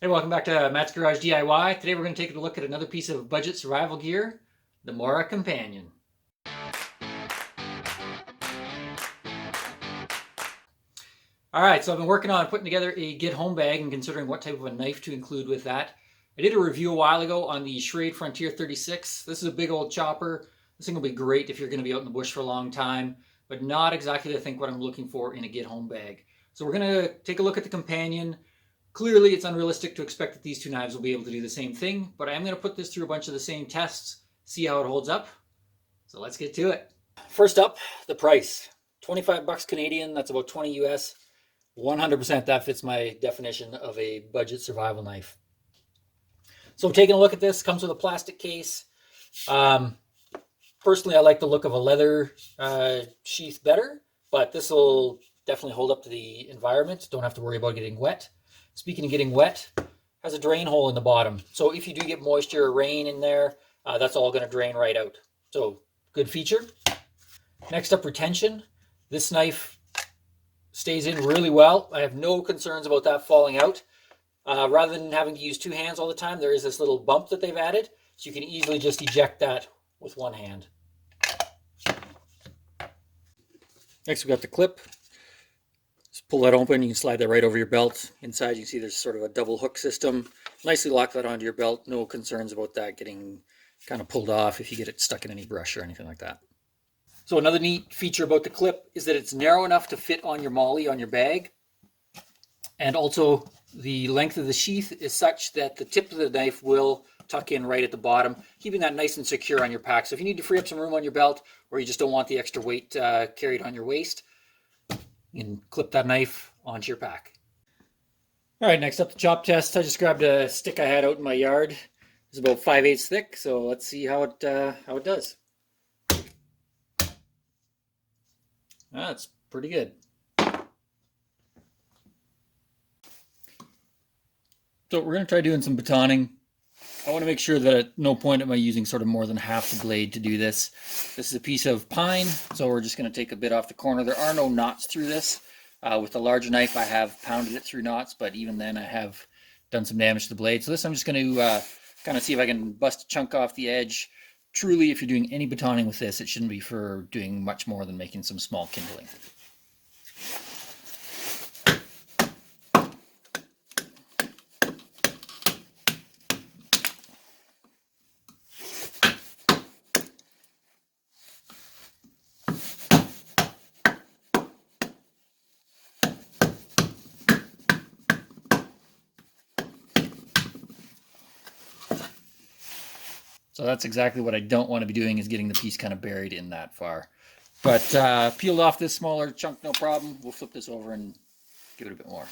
Hey, welcome back to Matt's Garage DIY. Today we're going to take a look at another piece of budget survival gear, the MORA Companion. Alright, so I've been working on putting together a get home bag and considering what type of a knife to include with that. I did a review a while ago on the Schrade Frontier 36. This is a big old chopper. This thing will be great if you're going to be out in the bush for a long time, but not exactly I think what I'm looking for in a get home bag. So we're going to take a look at the Companion. Clearly, it's unrealistic to expect that these two knives will be able to do the same thing, but I am going to put this through a bunch of the same tests, see how it holds up. So let's get to it. First up, the price. 25 bucks Canadian, that's about 20 US. 100% that fits my definition of a budget survival knife. So taking a look at this, comes with a plastic case. Personally, I like the look of a leather sheath better, but this will definitely hold up to the environment. Don't have to worry about getting wet. Speaking of getting wet, has a drain hole in the bottom. So if you do get moisture or rain in there, that's all going to drain right out. So good feature. Next up, retention. This knife stays in really well. I have no concerns about that falling out. Rather than having to use two hands all the time, there is this little bump that they've added, so you can easily just eject that with one hand. Next, we've got the clip. Just pull that open, you can slide that right over your belt. Inside, you can see there's sort of a double hook system. Nicely lock that onto your belt. No concerns about that getting kind of pulled off if you get it stuck in any brush or anything like that. So another neat feature about the clip is that it's narrow enough to fit on your molly on your bag. And also the length of the sheath is such that the tip of the knife will tuck in right at the bottom, keeping that nice and secure on your pack. So if you need to free up some room on your belt, or you just don't want the extra weight carried on your waist, you can clip that knife onto your pack. All right, next up the chop test. I just grabbed a stick I had out in my yard. It's about 5/8 thick, so let's see how it does. That's pretty good. So we're going to try doing some batoning. I want to make sure that at no point am I using sort of more than half the blade to do this. This is a piece of pine, so we're just going to take a bit off the corner. There are no knots through this. With the larger knife, I have pounded it through knots, but even then I have done some damage to the blade. So this I'm just going to kind of see if I can bust a chunk off the edge. Truly, if you're doing any batoning with this, it shouldn't be for doing much more than making some small kindling. So that's exactly what I don't want to be doing, is getting the piece kind of buried in that far. But peeled off this smaller chunk, no problem. We'll flip this over and give it a bit more.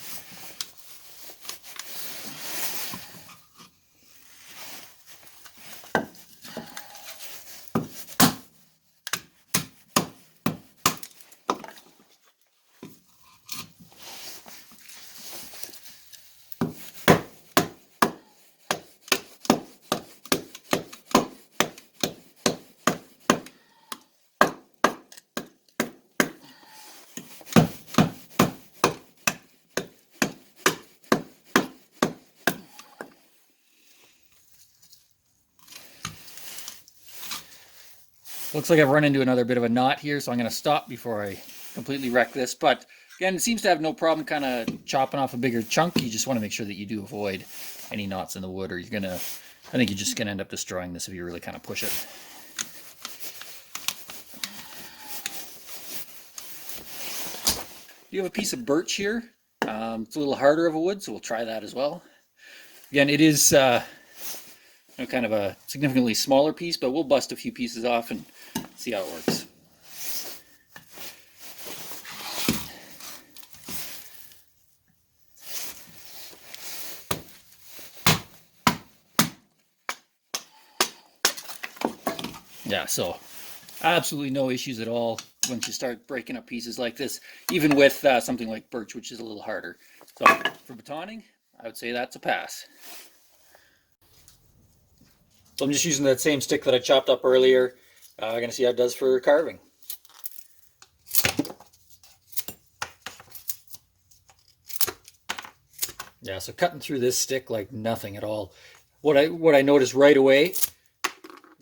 Looks like I've run into another bit of a knot here, so I'm going to stop before I completely wreck this. But again, it seems to have no problem kind of chopping off a bigger chunk. You just want to make sure that you do avoid any knots in the wood, or you're going to, I think you're just going to end up destroying this if you really kind of push it. You have a piece of birch here. It's a little harder of a wood, so we'll try that as well. Again, it is kind of a significantly smaller piece, but we'll bust a few pieces off and see how it works. Yeah, so absolutely no issues at all once you start breaking up pieces like this, even with something like birch, which is a little harder. So for batoning, I would say that's a pass. So I'm just using that same stick that I chopped up earlier. I'm going to see how it does for carving. Yeah, so cutting through this stick like nothing at all. What I noticed right away,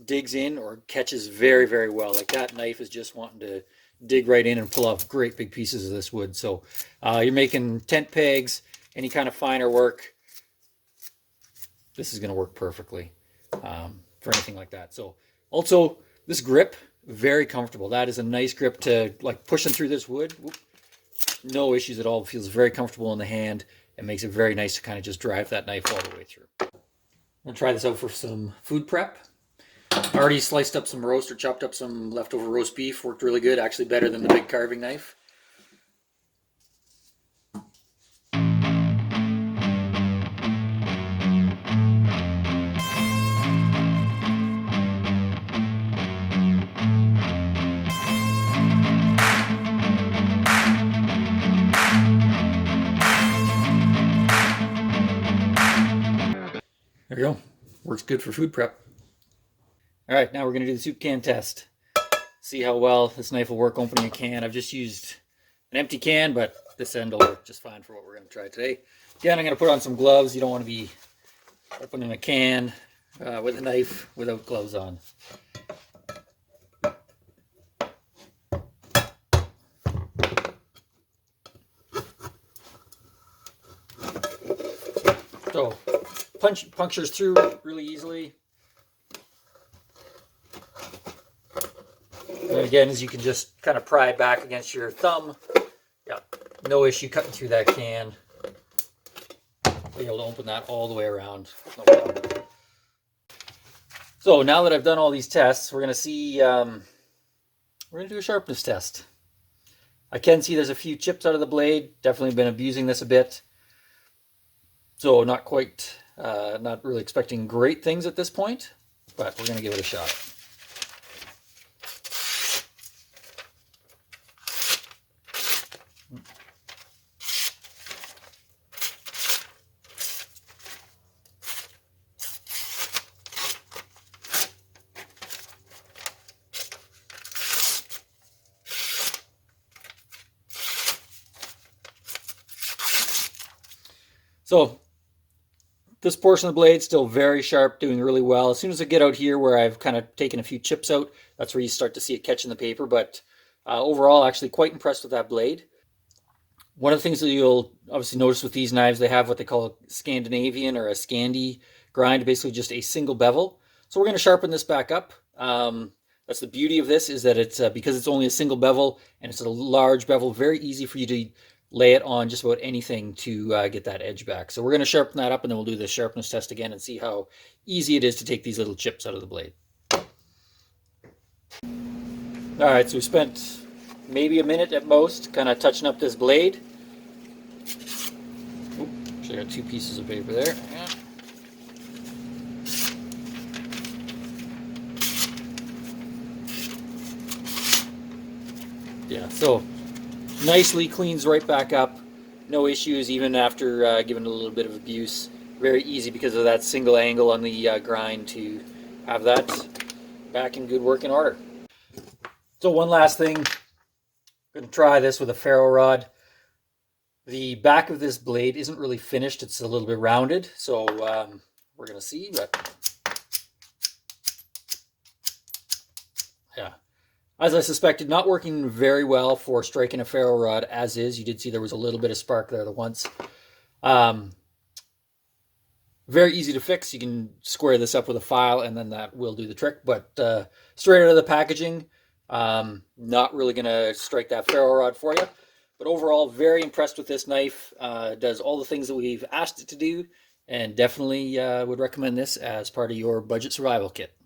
digs in or catches very, very well. Like that knife is just wanting to dig right in and pull off great big pieces of this wood. So you're making tent pegs, any kind of finer work, this is going to work perfectly for anything like that. So also this grip, very comfortable. That is a nice grip to like pushing through this wood. Whoop. No issues at all. It feels very comfortable in the hand. It makes it very nice to kind of just drive that knife all the way through. I'm going to try this out for some food prep. I already sliced up some roast or chopped up some leftover roast beef. Worked really good, actually better than the big carving knife. There we go. Works good for food prep. All right, now we're going to do the soup can test. See how well this knife will work opening a can. I've just used an empty can, but this end will work just fine for what we're going to try today. Again, I'm going to put on some gloves. You don't want to be opening a can with a knife without gloves on. So, punctures through really easily. And again, as you can just kind of pry it back against your thumb. Yeah, no issue cutting through that can. Be able to open that all the way around. No problem. So now that I've done all these tests, we're going to see, we're going to do a sharpness test. I can see there's a few chips out of the blade. Definitely been abusing this a bit. So not quite, not really expecting great things at this point, but we're going to give it a shot. So this portion of the blade still very sharp, doing really well. As soon as I get out here where I've kind of taken a few chips out, that's where you start to see it catching the paper. But overall, actually quite impressed with that blade. One of the things that you'll obviously notice with these knives, they have what they call a Scandinavian or a Scandi grind, basically just a single bevel. So we're going to sharpen this back up. That's the beauty of this, is that it's because it's only a single bevel and it's a large bevel, very easy for you to lay it on just about anything to get that edge back. So we're going to sharpen that up and then we'll do the sharpness test again and see how easy it is to take these little chips out of the blade. All right, so we spent maybe a minute at most kind of touching up this blade. Oop, actually got 2 pieces of paper there. Yeah. Yeah, so nicely cleans right back up. No issues even after giving it a little bit of abuse. Very easy because of that single angle on the grind to have that back in good working order. So one last thing, I'm going to try this with a ferro rod. The back of this blade isn't really finished, it's a little bit rounded, so we're going to see. But yeah, as I suspected, not working very well for striking a ferro rod as is. You did see there was a little bit of spark there once. Very easy to fix. You can square this up with a file and then that will do the trick. But straight out of the packaging, not really going to strike that ferro rod for you. But overall, very impressed with this knife. It does all the things that we've asked it to do, and definitely would recommend this as part of your budget survival kit.